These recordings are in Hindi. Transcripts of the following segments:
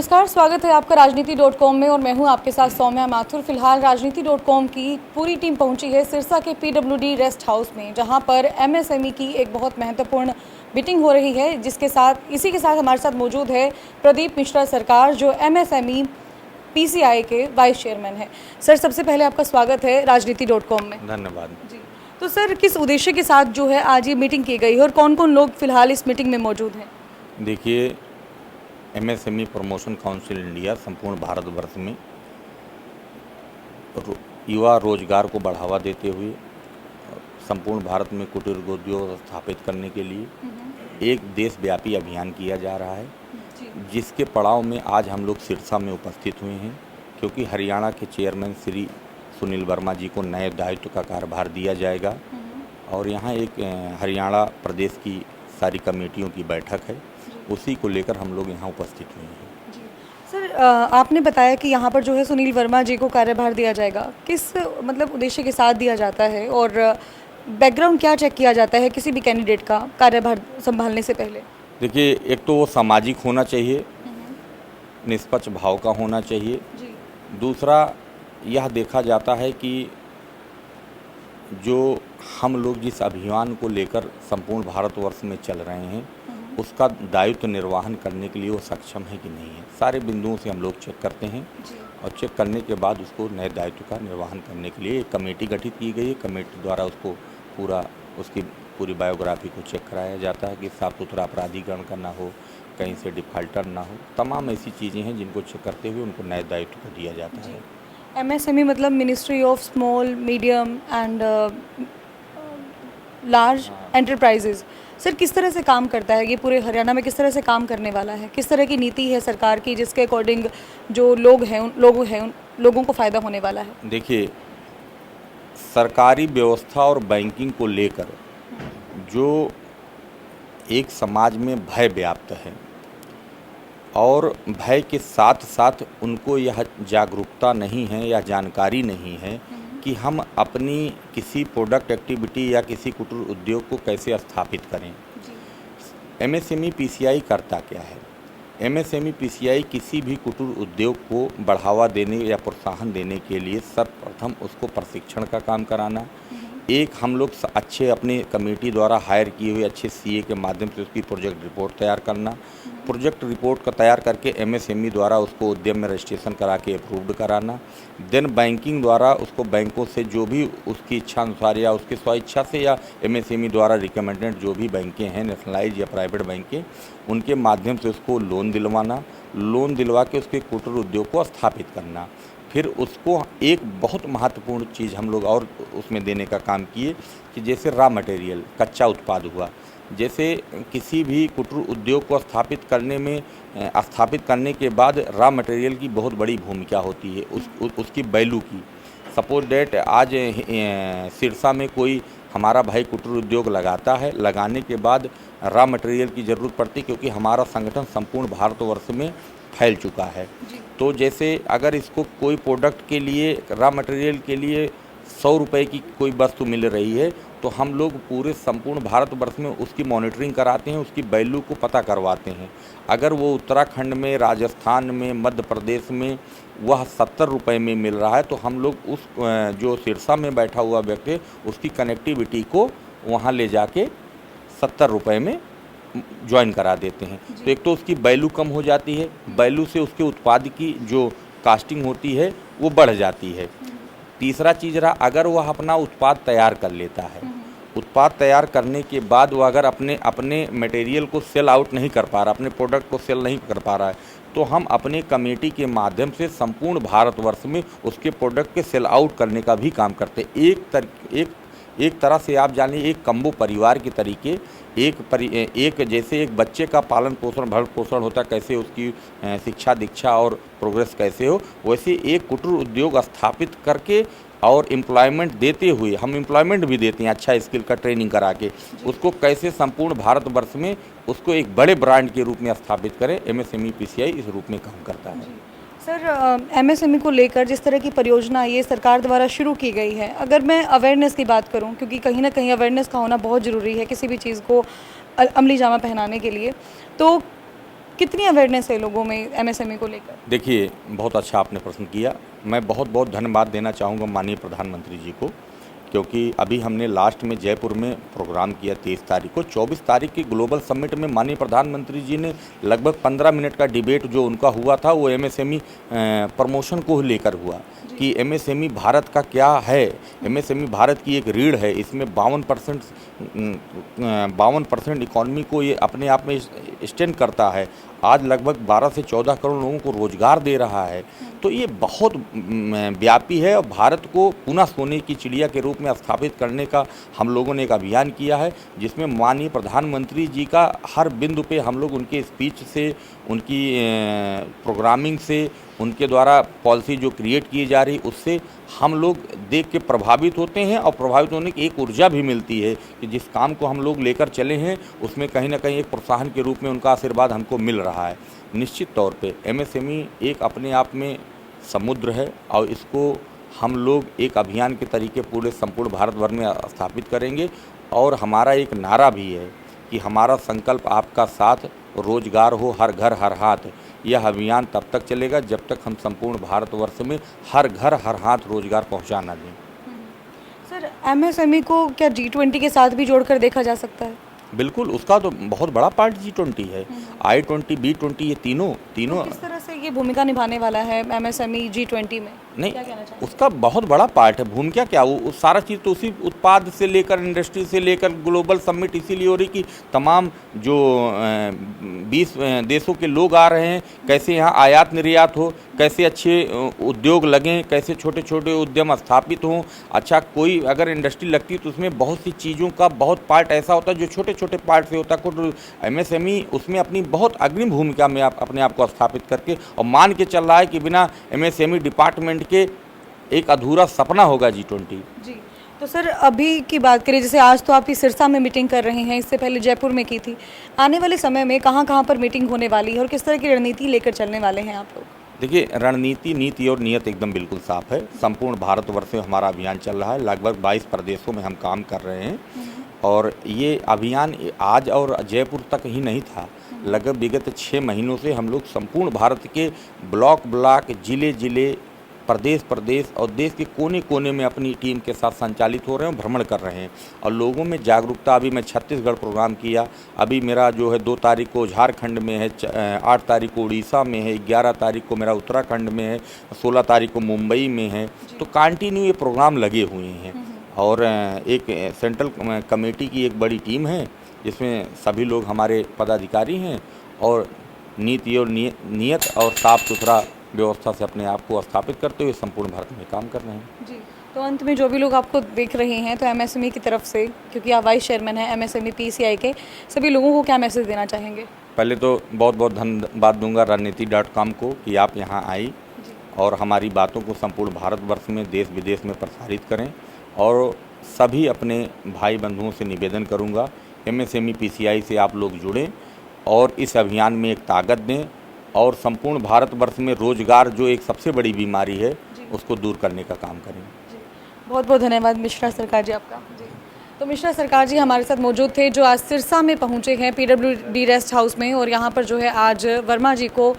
नमस्कार, स्वागत है आपका राजनीति.com में और मैं हूं आपके साथ सौम्या माथुर। फिलहाल राजनीति.com की पूरी टीम पहुंची है सिरसा के PWD रेस्ट हाउस में, जहां पर MSME की एक बहुत महत्वपूर्ण मीटिंग हो रही है, इसी के साथ हमारे साथ मौजूद है प्रदीप मिश्रा सरकार, जो MSME PCI के वाइस चेयरमैन है। सर, सबसे पहले आपका स्वागत है राजनीति.com में। धन्यवाद जी। तो सर, किस उद्देश्य के साथ जो है आज ये मीटिंग की गई है और कौन कौन लोग फिलहाल इस मीटिंग में मौजूद हैं? देखिए, MSME प्रमोशन काउंसिल इंडिया संपूर्ण भारतवर्ष में युवा रोजगार को बढ़ावा देते हुए संपूर्ण भारत में कुटीर उद्योग स्थापित करने के लिए एक देशव्यापी अभियान किया जा रहा है, जिसके पड़ाव में आज हम लोग सिरसा में उपस्थित हुए हैं, क्योंकि हरियाणा के चेयरमैन श्री सुनील वर्मा जी को नए दायित्व का कार्यभार दिया जाएगा और यहाँ एक हरियाणा प्रदेश की सारी कमेटियों की बैठक है, उसी को लेकर हम लोग यहाँ उपस्थित हुए हैं। सर, आपने बताया कि यहाँ पर जो है सुनील वर्मा जी को कार्यभार दिया जाएगा, किस मतलब उद्देश्य के साथ दिया जाता है और बैकग्राउंड क्या चेक किया जाता है किसी भी कैंडिडेट का कार्यभार संभालने से पहले? देखिए, एक तो वो सामाजिक होना चाहिए, निष्पक्ष भाव का होना चाहिए। दूसरा, यह देखा जाता है कि जो हम लोग जिस अभियान को लेकर संपूर्ण भारतवर्ष में चल रहे हैं, उसका दायित्व निर्वहन करने के लिए वो सक्षम है कि नहीं है। सारे बिंदुओं से हम लोग चेक करते हैं और चेक करने के बाद उसको नए दायित्व का निर्वहन करने के लिए एक कमेटी गठित की गई है। कमेटी द्वारा उसको उसकी पूरी बायोग्राफी को चेक कराया जाता है कि साफ सुथरा अपराधीकरण का ना हो, कहीं से डिफाल्टर ना हो। तमाम ऐसी चीज़ें हैं जिनको चेक करते हुए उनको नए दायित्व को दिया जाता है। MSME मतलब ministry of small medium and large enterprises. Sir, किस तरह से काम करता है ये? पूरे हरियाणा में किस तरह से काम करने वाला है? किस तरह की नीति है सरकार की जिसके अकॉर्डिंग जो लोग हैं उन लोगों को फ़ायदा होने वाला है? देखिए, सरकारी व्यवस्था और बैंकिंग को लेकर जो एक समाज में भय व्याप्त है और भय के साथ साथ उनको यह जागरूकता नहीं है या जानकारी नहीं है कि हम अपनी किसी प्रोडक्ट एक्टिविटी या किसी कुटीर उद्योग को कैसे स्थापित करें। MSME PCI करता क्या है? MSME PCI किसी भी कुटीर उद्योग को बढ़ावा देने या प्रोत्साहन देने के लिए सर्वप्रथम उसको प्रशिक्षण का काम कराना। एक हम लोग अच्छे अपने कमेटी द्वारा हायर किए हुए अच्छे CA के माध्यम से उसकी प्रोजेक्ट रिपोर्ट तैयार करना। प्रोजेक्ट रिपोर्ट का तैयार करके MSME द्वारा उसको उद्यम में रजिस्ट्रेशन करा के अप्रूव्ड कराना। देन बैंकिंग द्वारा उसको बैंकों से जो भी उसकी इच्छा अनुसार या उसकी स्वेच्छा से या MSME द्वारा रिकमेंडेड जो भी बैंकें हैं, नेशनलाइज या प्राइवेट बैंकें, उनके माध्यम से उसको लोन दिलवाना। लोन दिलवा के उसके कुटीर उद्योग को स्थापित करना। फिर उसको एक बहुत महत्वपूर्ण चीज़ हम लोग और उसमें देने का काम किए कि जैसे रॉ मटेरियल, कच्चा उत्पाद हुआ। जैसे किसी भी कुटीर उद्योग को स्थापित करने के बाद रॉ मटेरियल की बहुत बड़ी भूमिका होती है, उसकी वैल्यू की। सपोज डेट आज सिरसा में कोई हमारा भाई कुटीर उद्योग लगाता है, लगाने के बाद रॉ मटेरियल की ज़रूरत पड़ती, क्योंकि हमारा संगठन संपूर्ण भारतवर्ष में फैल चुका है। तो जैसे अगर इसको कोई प्रोडक्ट के लिए रॉ मटेरियल के लिए 100 रुपये की कोई वस्तु मिल रही है, तो हम लोग पूरे संपूर्ण भारतवर्ष में उसकी मॉनिटरिंग कराते हैं, उसकी वैल्यू को पता करवाते हैं। अगर वो उत्तराखंड में, राजस्थान में, मध्य प्रदेश में वह 70 रुपये में मिल रहा है, तो हम लोग उस जो सिरसा में बैठा हुआ व्यक्ति उसकी कनेक्टिविटी को वहाँ ले जाके 70 रुपये में ज्वाइन करा देते हैं। तो एक तो उसकी वैल्यू कम हो जाती है, वैल्यू से उसके उत्पाद की जो कास्टिंग होती है वो बढ़ जाती है। तीसरा चीज़ रहा, अगर वह अपना उत्पाद तैयार कर लेता है, उत्पाद तैयार करने के बाद वो अगर अपने मटेरियल को सेल आउट नहीं कर पा रहा, अपने प्रोडक्ट को सेल नहीं कर पा रहा है, तो हम अपने कमेटी के माध्यम से संपूर्ण भारतवर्ष में उसके प्रोडक्ट के सेल आउट करने का भी काम करते हैं। एक तरह से आप जानिए, एक कम्बो परिवार के तरीके, एक जैसे एक बच्चे का पालन पोषण भरण पोषण होता, कैसे उसकी शिक्षा दीक्षा और प्रोग्रेस कैसे हो, वैसे एक कुटीर उद्योग स्थापित करके और एम्प्लॉयमेंट देते हुए, हम एम्प्लॉयमेंट भी देते हैं अच्छा स्किल का ट्रेनिंग करा के, उसको कैसे संपूर्ण भारतवर्ष में उसको एक बड़े ब्रांड के रूप में स्थापित करें। MSME PCI इस रूप में काम करता है। सर, MSME को लेकर जिस तरह की परियोजना ये सरकार द्वारा शुरू की गई है, अगर मैं अवेयरनेस की बात करूं, क्योंकि कहीं ना कहीं अवेयरनेस का होना बहुत ज़रूरी है किसी भी चीज़ को अमली जामा पहनाने के लिए, तो कितनी अवेयरनेस है लोगों में एमएसएमई को लेकर? देखिए, बहुत अच्छा आपने प्रश्न किया। मैं बहुत बहुत धन्यवाद देना चाहूँगा माननीय प्रधानमंत्री जी को, क्योंकि अभी हमने लास्ट में जयपुर में प्रोग्राम किया 23 तारीख को। 24 तारीख की ग्लोबल समिट में माननीय प्रधानमंत्री जी ने लगभग 15 मिनट का डिबेट जो उनका हुआ था वो एमएसएमई प्रमोशन को लेकर हुआ कि एमएसएमई भारत का क्या है। एमएसएमई भारत की एक रीढ़ है, इसमें 52% इकॉनमी को ये अपने आप में स्टैंड करता है। आज लगभग 12 से 14 करोड़ लोगों को रोजगार दे रहा है। तो ये बहुत व्यापी है और भारत को पुनः सोने की चिड़िया के रूप में स्थापित करने का हम लोगों ने एक अभियान किया है, जिसमें माननीय प्रधानमंत्री जी का हर बिंदु पे हम लोग उनके स्पीच से, उनकी प्रोग्रामिंग से, उनके द्वारा पॉलिसी जो क्रिएट की जा रही उससे हम लोग देख के प्रभावित होते हैं और प्रभावित होने की एक ऊर्जा भी मिलती है कि जिस काम को हम लोग लेकर चले हैं उसमें कहीं ना कहीं एक प्रोत्साहन के रूप में उनका आशीर्वाद हमको मिल रहा है। निश्चित तौर पे एमएसएमई एक अपने आप में समुद्र है और इसको हम लोग एक अभियान के तरीके पूरे संपूर्ण भारत भर में स्थापित करेंगे। और हमारा एक नारा भी है कि हमारा संकल्प आपका साथ, रोजगार हो हर घर हर हाथ। यह अभियान तब तक चलेगा जब तक हम संपूर्ण भारतवर्ष में हर घर हर हाथ रोजगार पहुंचा ना दें। सर, एमएसएमई को क्या G20 के साथ भी जोड़कर देखा जा सकता है? बिल्कुल, उसका तो बहुत बड़ा पार्ट G20 है। I20, B20 ये तीनों तो किस तरह से ये भूमिका निभाने वाला है एमएसएमई G20 में? नहीं, क्या कहना चाहेंगे? उसका बहुत बड़ा पार्ट है। भूमिका क्या, वो सारा चीज़ तो उसी उत्पाद से लेकर, इंडस्ट्री से लेकर ग्लोबल समिट इसीलिए हो रही कि तमाम जो 20 देशों के लोग आ रहे हैं, कैसे यहाँ आयात निर्यात हो, कैसे अच्छे उद्योग लगें, कैसे छोटे छोटे उद्यम स्थापित हों। अच्छा, कोई अगर इंडस्ट्री लगती है तो उसमें बहुत सी चीज़ों का बहुत पार्ट ऐसा होता है जो छोटे छोटे पार्ट से होता है। कुछ एमएसएमई उसमें अपनी बहुत अग्रिम भूमिका में आप अपने आप को स्थापित करके और मान के चल रहा है कि बिना एमएसएमई डिपार्टमेंट के एक अधूरा सपना होगा G20। जी, तो सर अभी की बात करें, जैसे आज तो आपकी सिरसा में मीटिंग कर रहे हैं, इससे पहले जयपुर में की थी। आने वाले समय में कहाँ पर मीटिंग होने वाली है और किस तरह की रणनीति लेकर चलने वाले हैं आप लोग? देखिए, रणनीति, नीति और नियत एकदम बिल्कुल साफ है। संपूर्ण भारतवर्ष में हमारा अभियान चल रहा है। लगभग 22 प्रदेशों में हम काम कर रहे हैं और ये अभियान आज और जयपुर तक ही नहीं था। लगभग विगत 6 महीनों से हम लोग संपूर्ण भारत के ब्लॉक, जिले, प्रदेश और देश के कोने कोने में अपनी टीम के साथ संचालित हो रहे हैं, भ्रमण कर रहे हैं और लोगों में जागरूकता। अभी मैं छत्तीसगढ़ प्रोग्राम किया, अभी मेरा जो है 2 तारीख को झारखंड में है, 8 तारीख को उड़ीसा में है, 11 तारीख को मेरा उत्तराखंड में है, 16 तारीख को मुंबई में है। तो कंटिन्यू ये प्रोग्राम लगे हुए हैं और एक सेंट्रल कमेटी की एक बड़ी टीम है जिसमें सभी लोग हमारे पदाधिकारी हैं और नीति और नियत और साफ सुथरा व्यवस्था से अपने आप को स्थापित करते हुए संपूर्ण भारत में काम कर रहे हैं। जी, तो अंत में जो भी लोग आपको देख रहे हैं, तो एमएसएमई की तरफ से, क्योंकि आप वाइस चेयरमैन हैं एमएसएमई पीसीआई के, सभी लोगों को क्या मैसेज देना चाहेंगे? पहले तो बहुत बहुत धन्यवाद दूंगा रणनीति.com को कि आप यहाँ आई और हमारी बातों को संपूर्ण भारतवर्ष में, देश विदेश में प्रसारित करें। और सभी अपने भाई बंधुओं से निवेदन करूँगा, एमएसएमई पीसीआई से आप लोग जुड़ें और इस अभियान में एक ताकत दें और संपूर्ण भारतवर्ष में रोजगार जो एक सबसे बड़ी बीमारी है उसको दूर करने का काम करें। बहुत बहुत धन्यवाद मिश्रा सरकार जी आपका। जी, तो मिश्रा सरकार जी हमारे साथ मौजूद थे, जो आज सिरसा में पहुंचे हैं पीडब्ल्यूडी रेस्ट हाउस में, और यहाँ पर जो है आज वर्मा जी को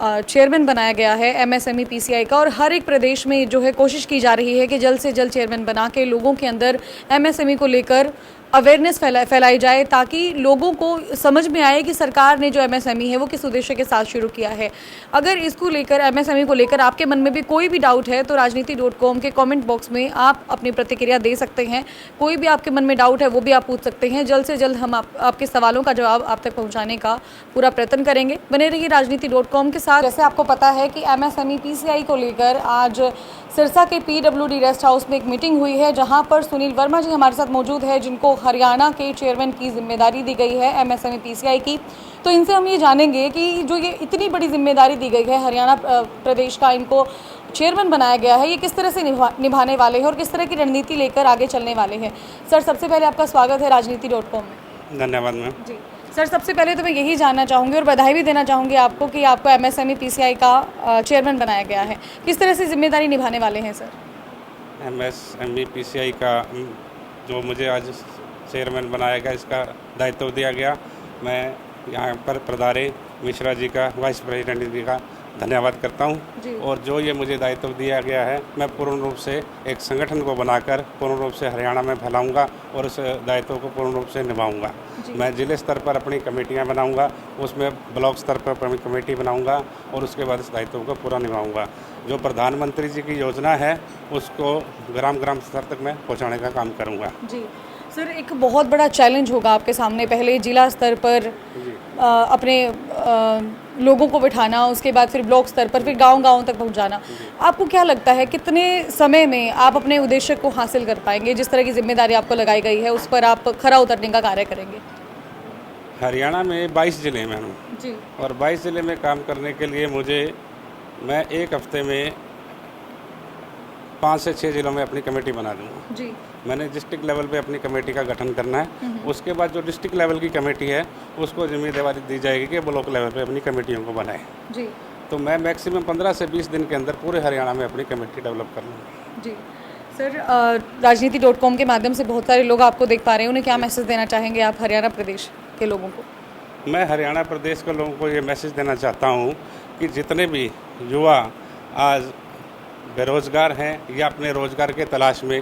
चेयरमैन बनाया गया है एमएसएमई पीसीआई का। और हर एक प्रदेश में जो है कोशिश की जा रही है कि जल्द से जल्द चेयरमैन बना के लोगों के अंदर एमएसएमई को लेकर अवेयरनेस फैलाई जाए, ताकि लोगों को समझ में आए कि सरकार ने जो एमएसएमई है वो किस उद्देश्य के साथ शुरू किया है। अगर इसको लेकर, एमएसएमई को लेकर आपके मन में भी कोई भी डाउट है तो राजनीति.com के कमेंट बॉक्स में आप अपनी प्रतिक्रिया दे सकते हैं। कोई भी आपके मन में डाउट है वो भी आप पूछ सकते हैं। जल्द से जल्द हम आपके सवालों का जवाब आप तक पहुँचाने का पूरा प्रयत्न करेंगे। बने रहिए राजनीति.com के साथ। जैसे आपको पता है कि एमएसएमई पीसीआई को लेकर आज सिरसा के पीडब्ल्यूडी रेस्ट हाउस में एक मीटिंग हुई है, जहां पर सुनील वर्मा जी हमारे साथ मौजूद है, जिनको हरियाणा के चेयरमैन की जिम्मेदारी दी गई है एमएसएमई पीसीआई की। तो इनसे हम ये जानेंगे कि जो ये इतनी बड़ी जिम्मेदारी दी गई है, हरियाणा प्रदेश का इनको चेयरमैन बनाया गया है, ये किस तरह से निभाने वाले हैं और किस तरह की रणनीति लेकर आगे चलने वाले हैं। सर, सबसे पहले आपका स्वागत है राजनीति.com में। धन्यवाद मैम। जी सर, सबसे पहले तो मैं यही जानना चाहूँगी और बधाई भी देना चाहूँगी आपको कि आपको एमएसएमई पीसीआई का चेयरमैन बनाया गया है। किस तरह से जिम्मेदारी निभाने वाले हैं सर? एमएसएमई पीसीआई का जो मुझे आज चेयरमैन बनाया गया, इसका दायित्व दिया गया। मैं यहाँ पर प्रधारे मिश्रा जी का, वाइस प्रेसिडेंट जी का धन्यवाद करता जी। हूँ। और जो ये मुझे दायित्व दिया गया है, मैं पूर्ण रूप से एक संगठन को बनाकर पूर्ण रूप से हरियाणा में फैलाऊंगा और उस दायित्व को पूर्ण रूप से निभाऊंगा। मैं जिले स्तर पर अपनी कमेटियां बनाऊंगा, उसमें ब्लॉक स्तर पर अपनी कमेटी बनाऊंगा और उसके बाद इस दायित्व को पूरा निभाऊंगा। जो प्रधानमंत्री जी की योजना है उसको ग्राम ग्राम स्तर तक मैं पहुँचाने का काम करूँगा। जी सर, एक बहुत बड़ा चैलेंज होगा आपके सामने, पहले जिला स्तर पर अपने लोगों को बिठाना, उसके बाद फिर ब्लॉक स्तर पर, फिर गांव-गांव तक पहुंचाना। आपको क्या लगता है कितने समय में आप अपने उद्देश्य को हासिल कर पाएंगे? जिस तरह की जिम्मेदारी आपको लगाई गई है उस पर आप खरा उतरने का कार्य करेंगे? हरियाणा में 22 ज़िले में हूँ जी। और 22 ज़िले में काम करने के लिए मैं एक हफ्ते में 5 से 6 ज़िलों में अपनी कमेटी बना दूँगा। जी। मैंने डिस्ट्रिक्ट लेवल पे अपनी कमेटी का गठन करना है। उसके बाद जो डिस्ट्रिक्ट लेवल की कमेटी है उसको जिम्मेदारी दी जाएगी कि ब्लॉक लेवल पे अपनी कमेटियों को बनाए। जी। तो मैं मैक्सिमम 15 से 20 दिन के अंदर पूरे हरियाणा में अपनी कमेटी डेवलप कर लूँगा। जी सर, राजनीति.com के माध्यम से बहुत सारे लोग आपको देख पा रहे हैं, उन्हें क्या मैसेज देना चाहेंगे आप हरियाणा प्रदेश के लोगों को? मैं हरियाणा प्रदेश के लोगों को ये मैसेज देना चाहता हूँ कि जितने भी युवा आज बेरोज़गार हैं या अपने रोज़गार के तलाश में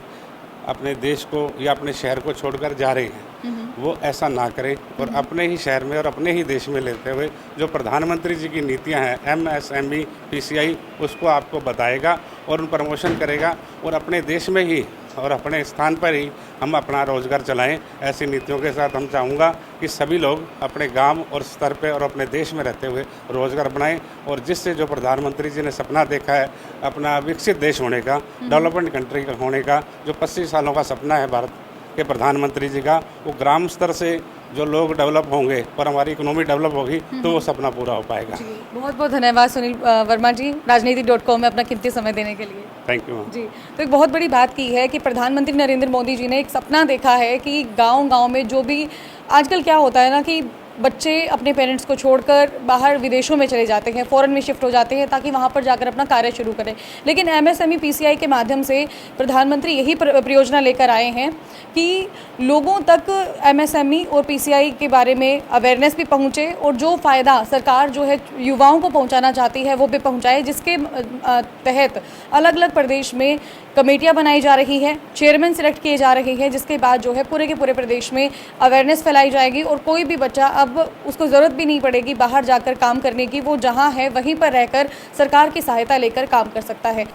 अपने देश को या अपने शहर को छोड़कर जा रहे हैं, वो ऐसा ना करें और अपने ही शहर में और अपने ही देश में लेते हुए जो प्रधानमंत्री जी की नीतियां हैं MSME PCI उसको आपको बताएगा और उन प्रमोशन करेगा और अपने देश में ही और अपने स्थान पर ही हम अपना रोज़गार चलाएं। ऐसी नीतियों के साथ हम चाहूँगा कि सभी लोग अपने गांव और स्तर पे और अपने देश में रहते हुए रोज़गार बनाएं और जिससे जो प्रधानमंत्री जी ने सपना देखा है अपना विकसित देश होने का, डेवलपमेंट कंट्री का होने का, जो 25 सालों का सपना है भारत के प्रधानमंत्री जी का, वो ग्राम स्तर से जो लोग डेवलप होंगे और हमारी इकोनॉमी डेवलप होगी तो वो सपना पूरा हो पाएगा। जी, बहुत बहुत धन्यवाद सुनील वर्मा जी, राजनीति.com में अपना कीमती समय देने के लिए। Thank you. जी, तो एक बहुत बड़ी बात की है कि प्रधानमंत्री नरेंद्र मोदी जी ने एक सपना देखा है कि गांव-गांव में जो भी आजकल क्या होता है ना कि बच्चे अपने पेरेंट्स को छोड़कर बाहर विदेशों में चले जाते हैं, फॉरेन में शिफ्ट हो जाते हैं ताकि वहाँ पर जाकर अपना कार्य शुरू करें। लेकिन MSME PCI के माध्यम से प्रधानमंत्री यही परियोजना लेकर आए हैं कि लोगों तक MSME और PCI के बारे में अवेयरनेस भी पहुँचे और जो फ़ायदा सरकार जो है युवाओं को पहुँचाना चाहती है वो भी पहुँचाए, जिसके तहत अलग अलग प्रदेश में कमेटियाँ बनाई जा रही है, चेयरमैन सिलेक्ट किए जा रहे हैं, जिसके बाद जो है पूरे के पूरे प्रदेश में अवेयरनेस फैलाई जाएगी और कोई भी बच्चा अब उसको ज़रूरत भी नहीं पड़ेगी बाहर जाकर काम करने की, वो जहां है वहीं पर रहकर सरकार की सहायता लेकर काम कर सकता है।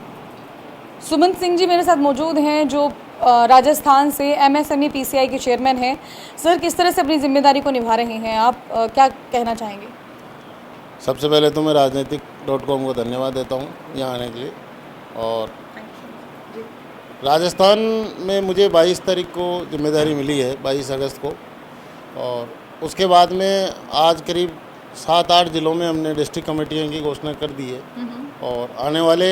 सुमंत सिंह जी मेरे साथ मौजूद हैं जो राजस्थान से MSME PCI के चेयरमैन हैं। सर, किस तरह से अपनी जिम्मेदारी को निभा रहे हैं आप, क्या कहना चाहेंगे? सबसे पहले तो मैं राजनीतिक.com को धन्यवाद देता हूँ यहाँ आने के लिए। और राजस्थान में मुझे 22 तारीख को जिम्मेदारी मिली है, 22 अगस्त को, और उसके बाद में आज करीब 7-8 ज़िलों में हमने डिस्ट्रिक्ट कमेटियों की घोषणा कर दी है और आने वाले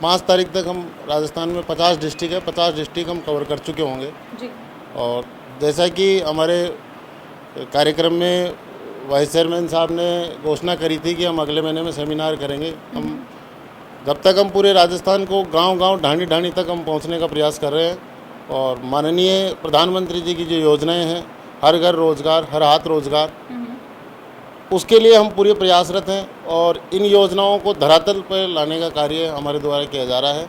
5 तारीख तक हम राजस्थान में 50 डिस्ट्रिक्ट है, 50 डिस्ट्रिक्ट हम कवर कर चुके होंगे जी। और जैसा कि हमारे कार्यक्रम में वाइस चेयरमैन साहब ने घोषणा करी थी कि हम अगले महीने में सेमिनार करेंगे, हम जब तक हम पूरे राजस्थान को गांव-गांव ढाणी ढाणी तक हम पहुंचने का प्रयास कर रहे हैं। और माननीय प्रधानमंत्री जी की जो योजनाएं हैं, हर घर रोजगार, हर हाथ रोजगार, उसके लिए हम पूरे प्रयासरत हैं और इन योजनाओं को धरातल पर लाने का कार्य हमारे द्वारा किया जा रहा है।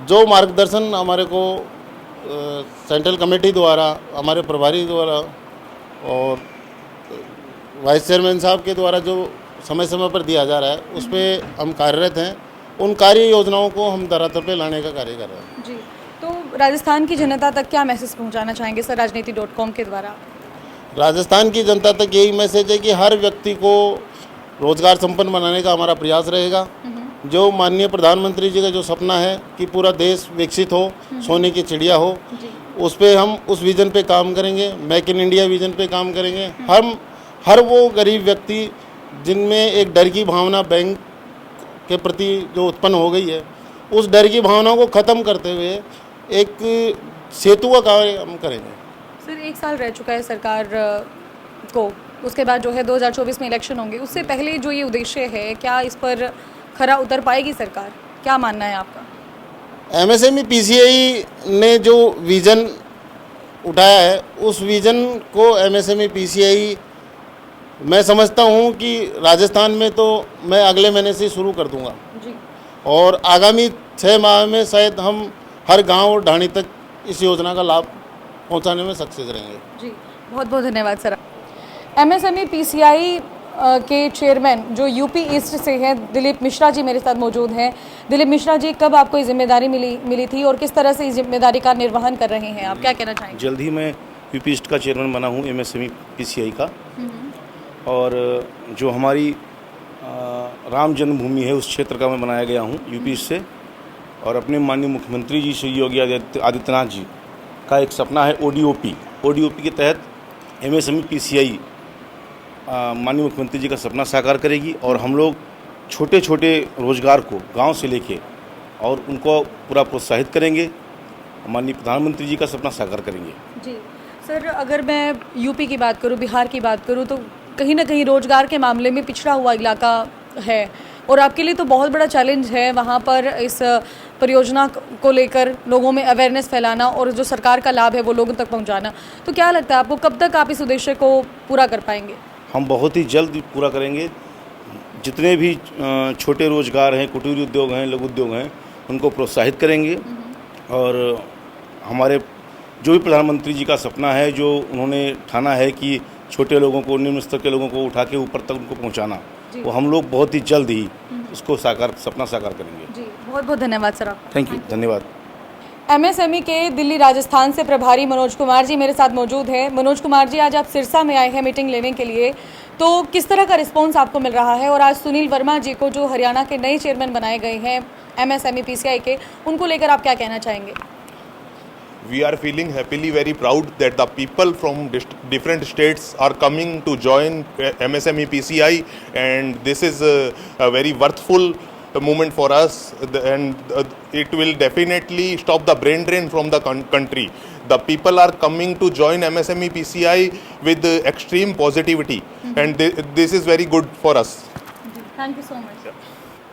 जो मार्गदर्शन हमारे को सेंट्रल कमेटी द्वारा, हमारे प्रभारी द्वारा और वाइस चेयरमैन साहब के द्वारा जो समय समय पर दिया जा रहा है, उस पर हम कार्यरत हैं। उन कार्य योजनाओं को हम धरातल पे लाने का कार्य कर रहे हैं। जी, तो राजस्थान की जनता तक क्या मैसेज पहुंचाना चाहेंगे सर राजनीति.com के द्वारा? राजस्थान की जनता तक यही मैसेज है कि हर व्यक्ति को रोजगार संपन्न बनाने का हमारा प्रयास रहेगा। जो माननीय प्रधानमंत्री जी का जो सपना है कि पूरा देश विकसित हो, सोने की चिड़िया हो, उस पे हम उस विजन पे काम करेंगे, मेक इन इंडिया विजन पे काम करेंगे। हम हर वो गरीब व्यक्ति जिनमें एक डर की भावना बैंक के प्रति जो उत्पन्न हो गई है, उस डर की भावना को ख़त्म करते हुए एक सेतु का कार्य हम करेंगे। सर, 1 साल रह चुका है सरकार को, उसके बाद जो है 2024 में इलेक्शन होंगे, उससे पहले जो ये उद्देश्य है, क्या इस पर खरा उतर पाएगी सरकार? क्या मानना है आपका? MSME PCI ने जो विज़न उठाया है, उस विज़न को एमएसएमई पीसीआई मैं समझता हूँ कि राजस्थान में तो मैं अगले महीने से शुरू कर दूँगा जी और आगामी 6 माह में शायद हम हर गांव और ढाणी तक इस योजना का लाभ पहुंचाने में सक्सेस रहेंगे। जी, बहुत बहुत धन्यवाद सर। एमएसएमई पीसीआई के चेयरमैन जो यूपी ईस्ट से हैं दिलीप मिश्रा जी मेरे साथ मौजूद हैं। दिलीप मिश्रा जी, कब आपको ये जिम्मेदारी मिली थी और किस तरह से इस जिम्मेदारी का निर्वहन कर रहे हैं आप, क्या कहना चाहेंगे? जल्द ही मैं यूपी ईस्ट का चेयरमैन बना हूँ एमएसएमई पीसीआई का। और जो हमारी राम जन्मभूमि है उस क्षेत्र का मैं बनाया गया हूँ यूपी ईस्ट से। और अपने माननीय मुख्यमंत्री जी श्री योगी आदित्यनाथ जी का एक सपना है ओडीओपी के तहत एमएसएमई पीसीआई माननीय मुख्यमंत्री जी का सपना साकार करेगी। और हम लोग छोटे छोटे रोजगार को गांव से लेके और उनको पूरा प्रोत्साहित करेंगे। माननीय प्रधानमंत्री जी का सपना साकार करेंगे। जी सर, अगर मैं यूपी की बात करूं, बिहार की बात करूं, तो कहीं ना कहीं रोजगार के मामले में पिछड़ा हुआ इलाका है और आपके लिए तो बहुत बड़ा चैलेंज है वहाँ पर इस परियोजना को लेकर लोगों में अवेयरनेस फैलाना और जो सरकार का लाभ है वो लोगों तक पहुँचाना। तो क्या लगता है आपको, कब तक आप इस उद्देश्य को पूरा कर पाएंगे? हम बहुत ही जल्द पूरा करेंगे। जितने भी छोटे रोजगार हैं, कुटीर उद्योग हैं, लघु उद्योग हैं, उनको प्रोत्साहित करेंगे। और हमारे जो भी प्रधानमंत्री जी का सपना है, जो उन्होंने ठाना है कि छोटे लोगों को, निम्न स्तर के लोगों को उठा के ऊपर तक उनको पहुंचाना, वो हम लोग बहुत ही जल्द ही उसको सपना साकार करेंगे। जी, बहुत बहुत धन्यवाद सर आपका। थैंक यू, धन्यवाद। एमएसएमई के दिल्ली राजस्थान से प्रभारी मनोज कुमार जी मेरे साथ मौजूद हैं। मनोज कुमार जी, आज आप सिरसा में आए हैं मीटिंग लेने के लिए, तो किस तरह का रिस्पांस आपको मिल रहा है? और आज सुनील वर्मा जी को जो हरियाणा के नए चेयरमैन बनाए गए हैं एमएसएमई पीसीआई के, उनको लेकर आप क्या कहना चाहेंगे? We are feeling happily very proud that the people from different states are coming to join MSME PCI, and this is a very worthful moment for us, and it will definitely stop the brain drain from the country. The people are coming to join MSME PCI with extreme positivity, and this is very good for us. Thank you so much.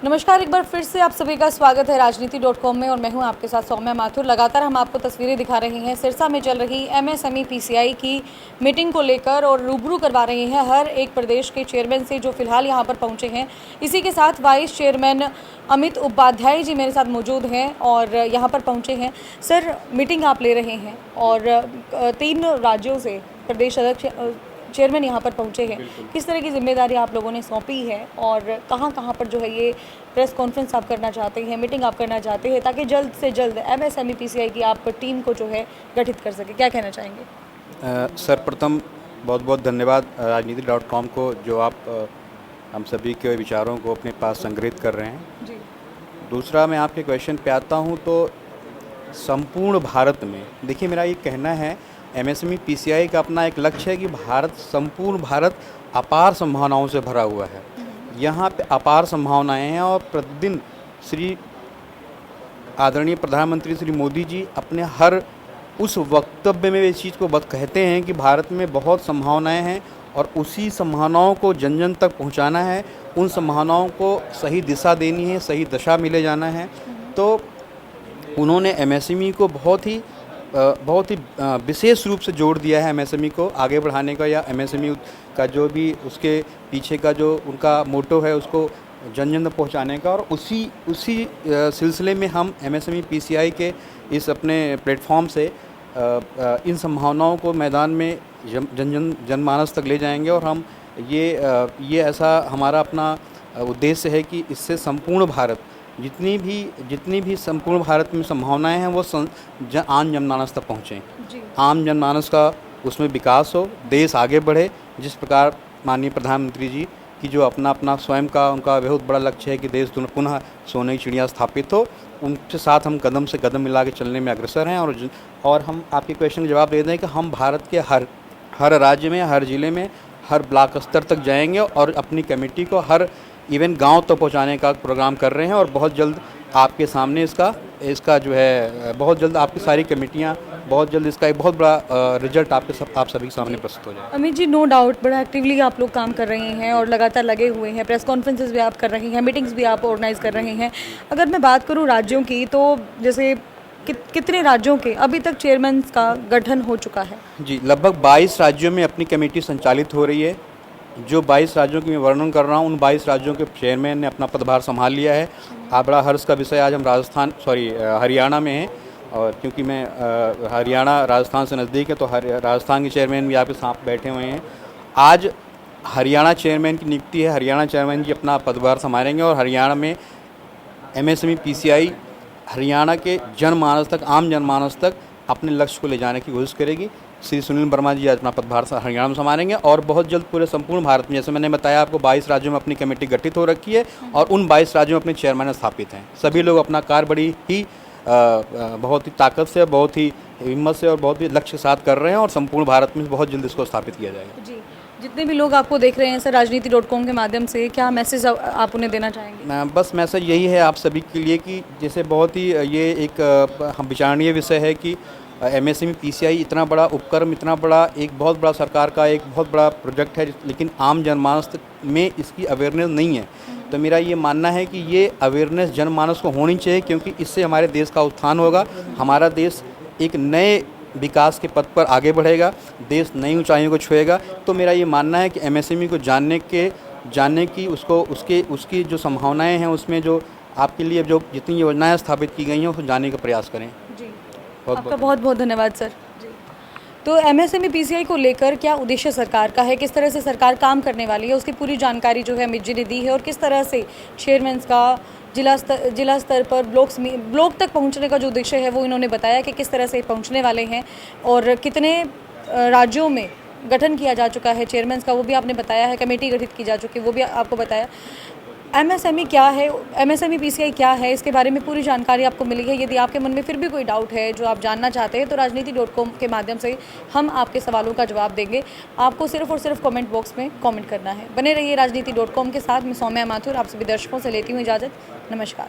नमस्कार, एक बार फिर से आप सभी का स्वागत है राजनीति.com में और मैं हूं आपके साथ सौम्या माथुर। लगातार हम आपको तस्वीरें दिखा रहे हैं सिरसा में चल रही एमएसएमई पीसीआई की मीटिंग को लेकर और रूबरू करवा रहे हैं हर एक प्रदेश के चेयरमैन से जो फिलहाल यहां पर पहुंचे हैं। इसी के साथ वाइस चेयरमैन अमित उपाध्याय जी मेरे साथ मौजूद हैं और यहाँ पर पहुँचे हैं। सर, मीटिंग आप ले रहे हैं और 3 राज्यों से प्रदेश अध्यक्ष चेयरमैन यहाँ पर पहुँचे हैं, किस तरह की जिम्मेदारी आप लोगों ने सौंपी है और कहाँ पर जो है ये प्रेस कॉन्फ्रेंस आप करना चाहते हैं, मीटिंग आप करना चाहते हैं, ताकि जल्द से जल्द एमएसएमई पीसीआई की आप टीम को जो है गठित कर सके, क्या कहना चाहेंगे? सर्वप्रथम बहुत बहुत धन्यवाद राजनीति.com को, जो आप हम सभी के विचारों को अपने पास संग्रहित कर रहे हैं। जी। दूसरा, मैं आपके क्वेश्चन पे आता हूँ तो संपूर्ण भारत में, देखिए मेरा ये कहना है, एमएसएमई पीसीआई का अपना एक लक्ष्य है कि संपूर्ण भारत अपार संभावनाओं से भरा हुआ है। यहाँ पे अपार संभावनाएं हैं और प्रतिदिन श्री आदरणीय प्रधानमंत्री श्री मोदी जी अपने हर उस वक्तव्य में इस चीज़ को कहते हैं कि भारत में बहुत संभावनाएं हैं और उसी संभावनाओं को जन जन तक पहुँचाना है, उन संभावनाओं को सही दिशा देनी है, सही दशा मिले जाना है। तो उन्होंने एमएसएमई को बहुत ही विशेष रूप से जोड़ दिया है एमएसएमई को आगे बढ़ाने का, या एमएसएमई का जो भी उसके पीछे का जो उनका मोटो है उसको जन जन तक पहुँचाने का। और उसी सिलसिले में हम एमएसएमई पीसीआई के इस अपने प्लेटफॉर्म से इन संभावनाओं को मैदान में जनमानस तक ले जाएंगे। और हम ये ऐसा हमारा अपना उद्देश्य है कि इससे संपूर्ण भारत, जितनी भी संपूर्ण भारत में संभावनाएं हैं वो आम जनमानस तक पहुँचें, आम जनमानस का उसमें विकास हो, देश आगे बढ़े। जिस प्रकार माननीय प्रधानमंत्री जी की जो अपना स्वयं का उनका बहुत बड़ा लक्ष्य है कि देश पुनः सोने की चिड़िया स्थापित हो, उनके साथ हम कदम से कदम मिला के चलने में अग्रसर हैं। और हम आपके क्वेश्चन का जवाब दे दें कि हम भारत के हर राज्य में, हर ज़िले में, हर ब्लॉक स्तर तक जाएंगे और अपनी कमेटी को हर इवन गांव तक पहुंचाने का प्रोग्राम कर रहे हैं। और बहुत जल्द आपके सामने इसका जो है, बहुत जल्द आपकी सारी कमेटियां, बहुत जल्द इसका एक बहुत बड़ा रिजल्ट आप सभी के सामने प्रस्तुत हो जाए। अमित जी, नो डाउट बड़ा एक्टिवली आप लोग काम कर रहे हैं और लगातार लगे हुए हैं, प्रेस कॉन्फ्रेंसेस भी आप कर रहे हैं, मीटिंग्स भी आप ऑर्गेनाइज कर रहे हैं। अगर मैं बात करूं राज्यों की, तो जैसे कितने राज्यों के अभी तक चेयरमैन का गठन हो चुका है? जी, लगभग 22 राज्यों में अपनी कमेटी संचालित हो रही है। जो 22 राज्यों की मैं वर्णन कर रहा हूँ, उन 22 राज्यों के चेयरमैन ने अपना पदभार संभाल लिया है। बड़ा हर्ष का विषय, आज हम हरियाणा में हैं, और क्योंकि मैं हरियाणा राजस्थान से नज़दीक है, तो राजस्थान के चेयरमैन भी आपके साथ बैठे हुए हैं। आज हरियाणा चेयरमैन की नियुक्ति है। हरियाणा चेयरमैन जी अपना पदभार संभालेंगे और हरियाणा में MSME PCI हरियाणा के जनमानस तक, आम जनमानस तक अपने लक्ष्य को ले जाने की कोशिश करेगी। श्री सुनील वर्मा जी आज अपना पदभार हरियाणा में संभालेंगे और बहुत जल्द पूरे संपूर्ण भारत में, जैसे मैंने बताया आपको, 22 राज्यों में अपनी कमेटी गठित हो रखी है और उन 22 राज्यों में अपने चेयरमैन स्थापित हैं। सभी लोग अपना कार्य बड़ी ही बहुत ही ताकत से, बहुत ही हिम्मत से और बहुत ही लक्ष्य के साथ कर रहे हैं और संपूर्ण भारत में बहुत जल्द इसको स्थापित किया जाएगा। जी, जितने भी लोग आपको देख रहे हैं सर राजनीति.com के माध्यम से, क्या मैसेज आप उन्हें देना चाहेंगे? बस मैसेज यही है आप सभी के लिए कि जैसे बहुत ही ये एक विचारणीय विषय है कि MSME PCI इतना बड़ा उपक्रम, इतना बड़ा एक बहुत बड़ा सरकार का एक बहुत बड़ा प्रोजेक्ट है, लेकिन आम जनमानस में इसकी अवेयरनेस नहीं है। तो मेरा ये मानना है कि ये अवेयरनेस जनमानस को होनी चाहिए, क्योंकि इससे हमारे देश का उत्थान होगा, हमारा देश एक नए विकास के पथ पर आगे बढ़ेगा, देश नई ऊंचाइयों को छुएगा। तो मेरा ये मानना है कि MSME को जानने की उसकी जो संभावनाएं हैं, उसमें जो आपके लिए जो जितनी योजनाएं स्थापित की गई हैं उसको जानने का प्रयास करें। जी, आपका बहुत बहुत धन्यवाद सर। जी, तो MSME PCI को लेकर क्या उद्देश्य सरकार का है, किस तरह से सरकार काम करने वाली है, उसकी पूरी जानकारी जो है अमित जी ने दी है और किस तरह से चेयरमैन का जिला स्तर पर ब्लॉक तक पहुंचने का जो उद्देश्य है वो इन्होंने बताया कि किस तरह से पहुंचने वाले हैं और कितने राज्यों में गठन किया जा चुका है चेयरमैन का, वो भी आपने बताया है। कमेटी गठित की जा चुकी है, वो भी आपको बताया। MSME क्या है, MSME PCI क्या है, इसके बारे में पूरी जानकारी आपको मिली है। यदि आपके मन में फिर भी कोई डाउट है जो आप जानना चाहते हैं तो राजनीति.com के माध्यम से हम आपके सवालों का जवाब देंगे। आपको सिर्फ और सिर्फ कमेंट बॉक्स में कमेंट करना है। बने रहिए राजनीति.com के साथ। मैं सौम्या माथुर आप सभी दर्शकों से लेती हूँ इजाज़त। नमस्कार।